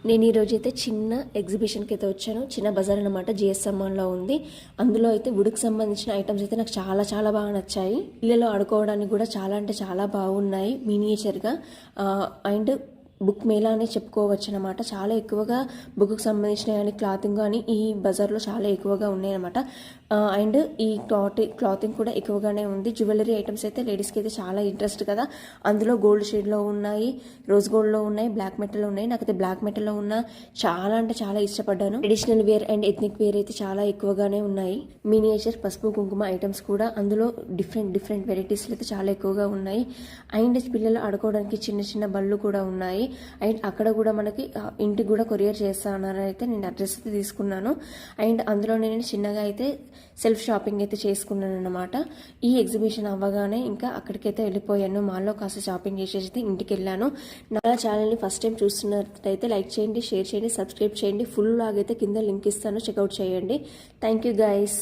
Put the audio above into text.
నేను ఈరోజు అయితే చిన్న ఎగ్జిబిషన్కి అయితే వచ్చాను. చిన్న బజార్ అనమాట, జిఎస్ఎం మాల్లో ఉంది. అందులో అయితే వుడ్కి సంబంధించిన ఐటమ్స్ అయితే నాకు చాలా చాలా బాగా నచ్చాయి. పిల్లలు ఆడుకోవడానికి కూడా చాలా అంటే చాలా బాగున్నాయి, మినియేచర్గా. అండ్ బుక్ మేళా అనే చెప్పుకోవచ్చు అనమాట. చాలా ఎక్కువగా బుక్కి సంబంధించిన కానీ క్లాతింగ్ కానీ ఈ బజార్లో చాలా ఎక్కువగా ఉన్నాయన్నమాట. అండ్ ఈ క్లాతింగ్ కూడా ఎక్కువగానే ఉంది. జ్యువెలరీ ఐటమ్స్ అయితే లేడీస్కి అయితే చాలా ఇంట్రెస్ట్ కదా. అందులో గోల్డ్ షేడ్లో ఉన్నాయి, రోజ్ గోల్డ్లో ఉన్నాయి, బ్లాక్ మెటల్లో ఉన్నాయి. నాకైతే బ్లాక్ మెటల్లో ఉన్న చాలా అంటే చాలా ఇష్టపడ్డాను. Traditional wear and ethnic wear అయితే చాలా ఎక్కువగానే ఉన్నాయి. మినియేచర్ పసుపు కుంకుమ ఐటమ్స్ కూడా అందులో డిఫరెంట్ వెరైటీస్లో అయితే చాలా ఎక్కువగా ఉన్నాయి. అండ్ పిల్లలు ఆడుకోవడానికి చిన్న చిన్న బళ్ళు కూడా ఉన్నాయి. అండ్ అక్కడ కూడా మనకి ఇంటికి కూడా కొరియర్ చేస్తా అన్నారు. అయితే నేను అడ్రస్ అయితే తీసుకున్నాను. అండ్ అందులో నేను చిన్నగా అయితే సెల్ఫ్ షాపింగ్ అయితే చేసుకున్నాను అనమాట. ఈ ఎగ్జిబిషన్ అవ్వగానే ఇంకా అక్కడికైతే వెళ్ళిపోయాను. మాల్లో కాస్త షాపింగ్ చేసేసి ఇంటికి వెళ్ళాను. నా ఛానల్ని ఫస్ట్ టైం చూస్తున్నట్టయితే లైక్ చేయండి, షేర్ చేయండి, సబ్స్క్రైబ్ చేయండి. ఫుల్ లాగైతే కింద లింక్ ఇస్తాను, చెక్అవుట్ చేయండి. Thank you guys.